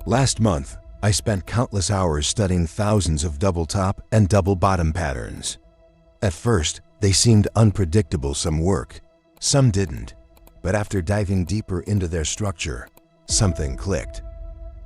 Last month, I spent countless hours studying thousands of double top and double bottom patterns. At first, they seemed unpredictable. Some worked, some didn't. But after diving deeper into their structure, something clicked.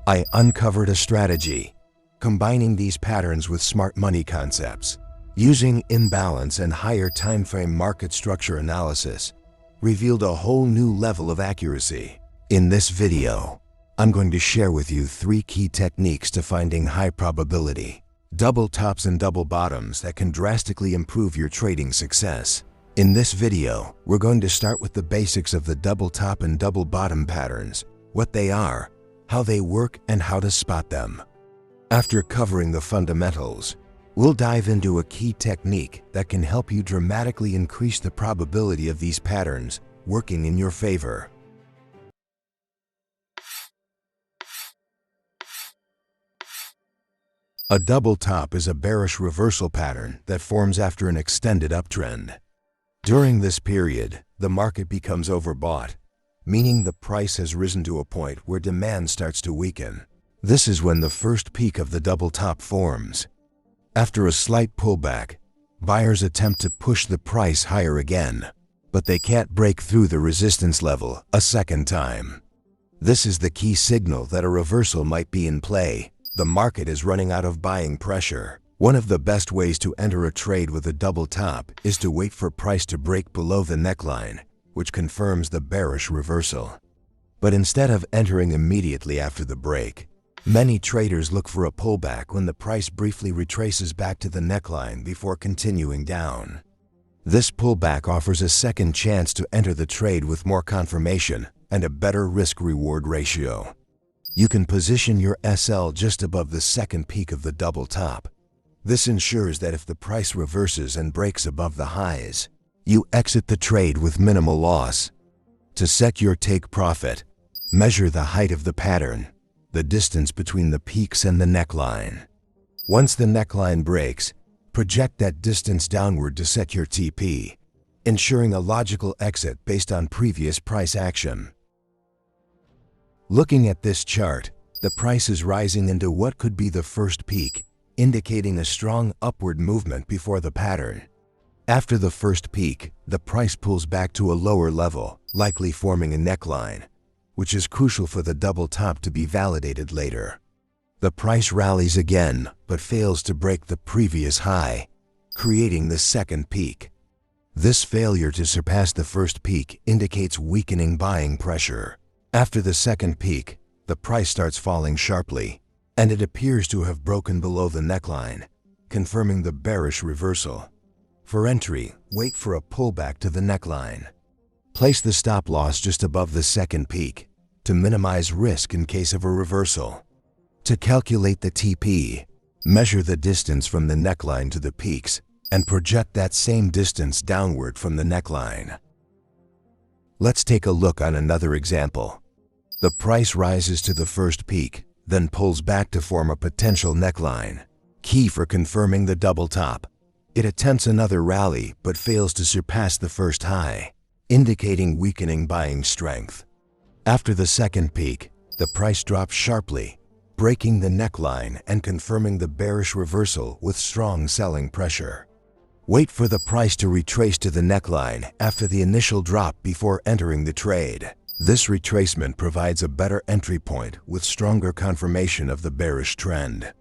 I uncovered a strategy, combining these patterns with smart money concepts, using imbalance and higher timeframe market structure analysis, revealed a whole new level of accuracy. In this video, I'm going to share with you 3 key techniques to finding high probability double tops and double bottoms that can drastically improve your trading success. In this video, we're going to start with the basics of the double top and double bottom patterns, what they are, how they work, and how to spot them. After covering the fundamentals, we'll dive into a key technique that can help you dramatically increase the probability of these patterns working in your favor. A double top is a bearish reversal pattern that forms after an extended uptrend. During this period, the market becomes overbought, meaning the price has risen to a point where demand starts to weaken. This is when the first peak of the double top forms. After a slight pullback, buyers attempt to push the price higher again, but they can't break through the resistance level a second time. This is the key signal that a reversal might be in play. The market is running out of buying pressure. One of the best ways to enter a trade with a double top is to wait for price to break below the neckline, which confirms the bearish reversal. But instead of entering immediately after the break, many traders look for a pullback when the price briefly retraces back to the neckline before continuing down. This pullback offers a second chance to enter the trade with more confirmation and a better risk-reward ratio. You can position your SL just above the second peak of the double top. This ensures that if the price reverses and breaks above the highs, you exit the trade with minimal loss. To set your take profit, measure the height of the pattern, the distance between the peaks and the neckline. Once the neckline breaks, project that distance downward to set your TP, ensuring a logical exit based on previous price action. Looking at this chart, the price is rising into what could be the first peak, indicating a strong upward movement before the pattern. After the first peak, the price pulls back to a lower level, likely forming a neckline, which is crucial for the double top to be validated later. The price rallies again, but fails to break the previous high, creating the second peak. This failure to surpass the first peak indicates weakening buying pressure. After the second peak, the price starts falling sharply, and it appears to have broken below the neckline, confirming the bearish reversal. For entry, wait for a pullback to the neckline. Place the stop loss just above the second peak to minimize risk in case of a reversal. To calculate the TP, measure the distance from the neckline to the peaks and project that same distance downward from the neckline. Let's take a look on another example. The price rises to the first peak, then pulls back to form a potential neckline. Key for confirming the double top. It attempts another rally but fails to surpass the first high, indicating weakening buying strength. After the second peak, the price drops sharply, breaking the neckline and confirming the bearish reversal with strong selling pressure. Wait for the price to retrace to the neckline after the initial drop before entering the trade. This retracement provides a better entry point with stronger confirmation of the bearish trend.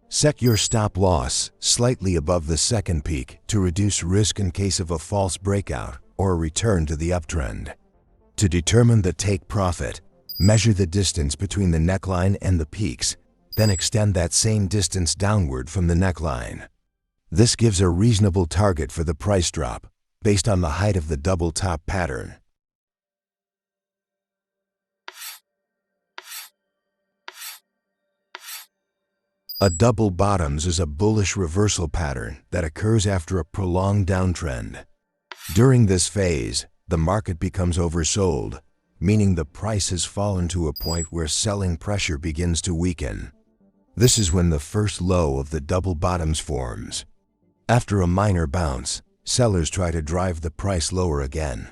Set your stop loss slightly above the second peak to reduce risk in case of a false breakout or a return to the uptrend. To determine the take profit, measure the distance between the neckline and the peaks, then extend that same distance downward from the neckline. This gives a reasonable target for the price drop based on the height of the double top pattern. A double bottoms is a bullish reversal pattern that occurs after a prolonged downtrend. During this phase, the market becomes oversold, meaning the price has fallen to a point where selling pressure begins to weaken. This is when the first low of the double bottoms forms. After a minor bounce, sellers try to drive the price lower again,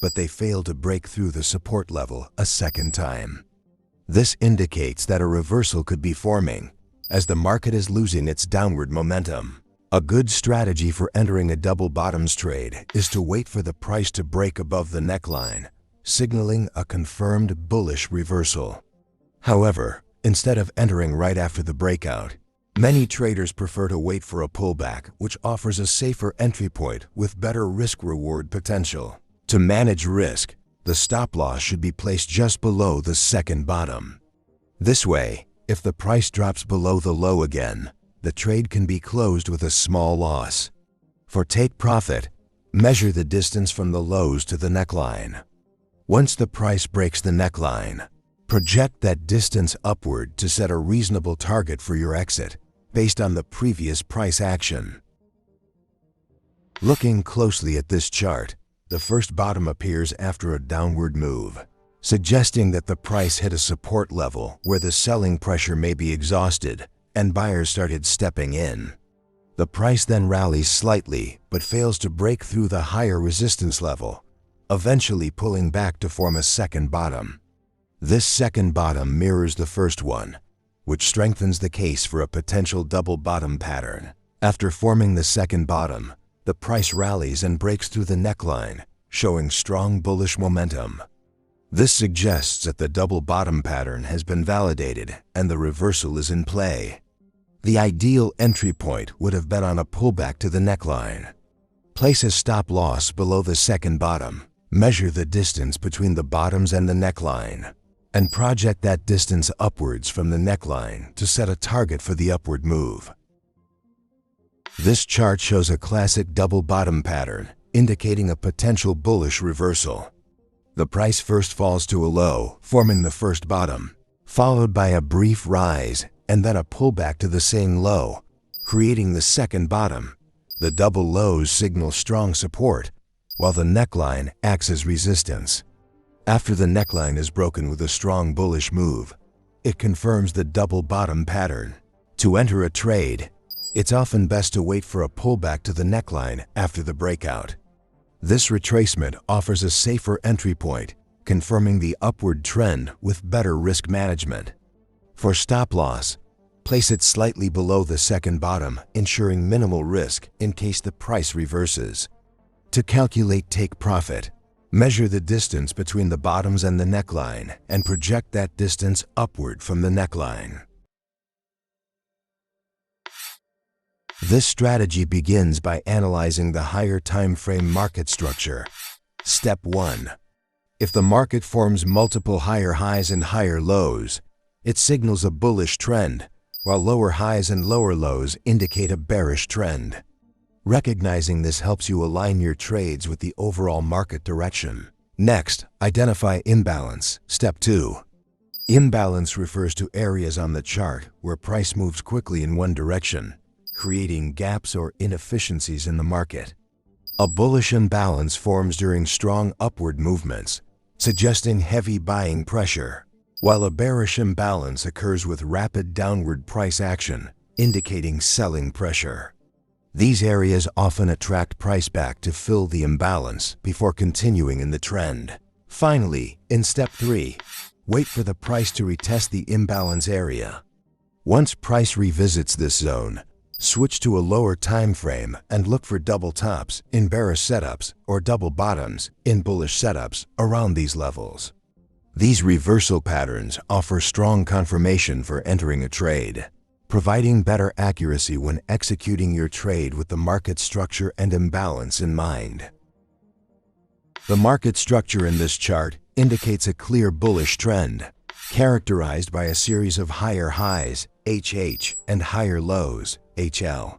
but they fail to break through the support level a second time. This indicates that a reversal could be forming, as the market is losing its downward momentum. A good strategy for entering a double bottoms trade is to wait for the price to break above the neckline, signaling a confirmed bullish reversal. However, instead of entering right after the breakout, many traders prefer to wait for a pullback, which offers a safer entry point with better risk-reward potential. To manage risk, the stop loss should be placed just below the second bottom. This way, if the price drops below the low again, the trade can be closed with a small loss. For take profit, measure the distance from the lows to the neckline. Once the price breaks the neckline, project that distance upward to set a reasonable target for your exit based on the previous price action. Looking closely at this chart, the first bottom appears after a downward move, suggesting that the price hit a support level where the selling pressure may be exhausted and buyers started stepping in. The price then rallies slightly but fails to break through the higher resistance level, eventually pulling back to form a second bottom. This second bottom mirrors the first one, which strengthens the case for a potential double bottom pattern. After forming the second bottom, the price rallies and breaks through the neckline, showing strong bullish momentum. This suggests that the double bottom pattern has been validated and the reversal is in play. The ideal entry point would have been on a pullback to the neckline. Place a stop loss below the second bottom, measure the distance between the bottoms and the neckline, and project that distance upwards from the neckline to set a target for the upward move. This chart shows a classic double bottom pattern, indicating a potential bullish reversal. The price first falls to a low, forming the first bottom, followed by a brief rise and then a pullback to the same low, creating the second bottom. The double lows signal strong support, while the neckline acts as resistance. After the neckline is broken with a strong bullish move, it confirms the double bottom pattern. To enter a trade, it's often best to wait for a pullback to the neckline after the breakout. This retracement offers a safer entry point, confirming the upward trend with better risk management. For stop loss, place it slightly below the second bottom, ensuring minimal risk in case the price reverses. To calculate take profit, measure the distance between the bottoms and the neckline and project that distance upward from the neckline. This strategy begins by analyzing the higher time frame market structure. Step 1. If the market forms multiple higher highs and higher lows, it signals a bullish trend, while lower highs and lower lows indicate a bearish trend. Recognizing this helps you align your trades with the overall market direction. Next, identify imbalance. Step 2. Imbalance refers to areas on the chart where price moves quickly in one direction, creating gaps or inefficiencies in the market. A bullish imbalance forms during strong upward movements, suggesting heavy buying pressure, while a bearish imbalance occurs with rapid downward price action, indicating selling pressure. These areas often attract price back to fill the imbalance before continuing in the trend. Finally, in step 3, wait for the price to retest the imbalance area. Once price revisits this zone, switch to a lower time frame and look for double tops in bearish setups or double bottoms in bullish setups around these levels. These reversal patterns offer strong confirmation for entering a trade, providing better accuracy when executing your trade with the market structure and imbalance in mind. The market structure in this chart indicates a clear bullish trend, characterized by a series of higher highs, HH, and higher lows, HL.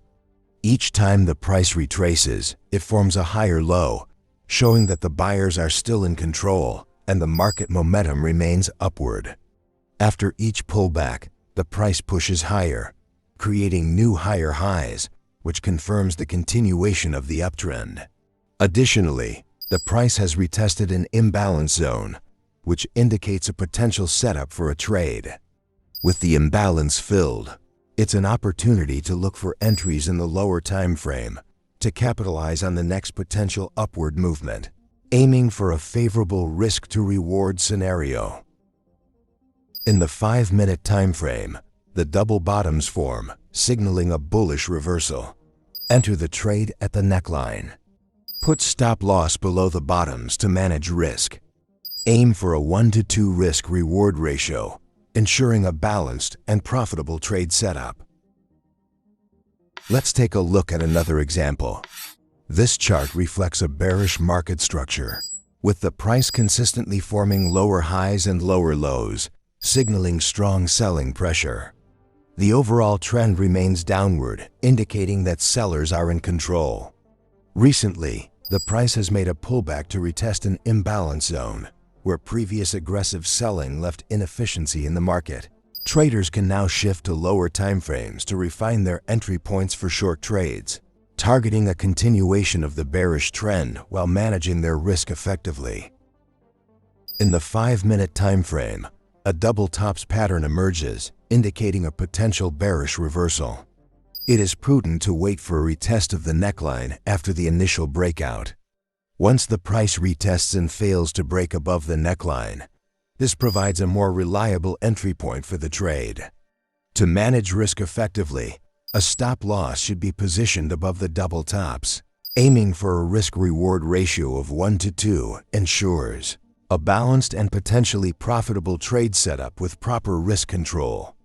Each time the price retraces, it forms a higher low, showing that the buyers are still in control and the market momentum remains upward. After each pullback, the price pushes higher, creating new higher highs, which confirms the continuation of the uptrend. Additionally, the price has retested an imbalance zone, which indicates a potential setup for a trade. With the imbalance filled, it's an opportunity to look for entries in the lower time frame to capitalize on the next potential upward movement, aiming for a favorable risk-to-reward scenario. In the 5-minute time frame, the double bottoms form, signaling a bullish reversal. Enter the trade at the neckline. Put stop loss below the bottoms to manage risk. Aim for a 1-to-2 risk-reward ratio, ensuring a balanced and profitable trade setup. Let's take a look at another example. This chart reflects a bearish market structure, with the price consistently forming lower highs and lower lows, signaling strong selling pressure. The overall trend remains downward, indicating that sellers are in control. Recently, the price has made a pullback to retest an imbalance zone, where previous aggressive selling left inefficiency in the market. Traders can now shift to lower timeframes to refine their entry points for short trades, targeting a continuation of the bearish trend while managing their risk effectively. In the 5-minute time frame, a double tops pattern emerges, indicating a potential bearish reversal. It is prudent to wait for a retest of the neckline after the initial breakout. Once the price retests and fails to break above the neckline, this provides a more reliable entry point for the trade. To manage risk effectively, a stop loss should be positioned above the double tops. Aiming for a risk-reward ratio of 1-to-2 ensures a balanced and potentially profitable trade setup with proper risk control.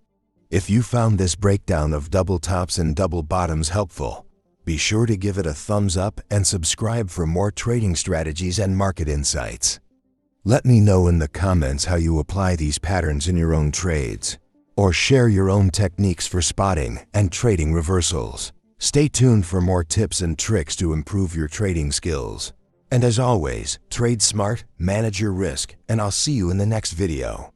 If you found this breakdown of double tops and double bottoms helpful, be sure to give it a thumbs up and subscribe for more trading strategies and market insights. Let me know in the comments how you apply these patterns in your own trades, or share your own techniques for spotting and trading reversals. Stay tuned for more tips and tricks to improve your trading skills. And as always, trade smart, manage your risk, and I'll see you in the next video.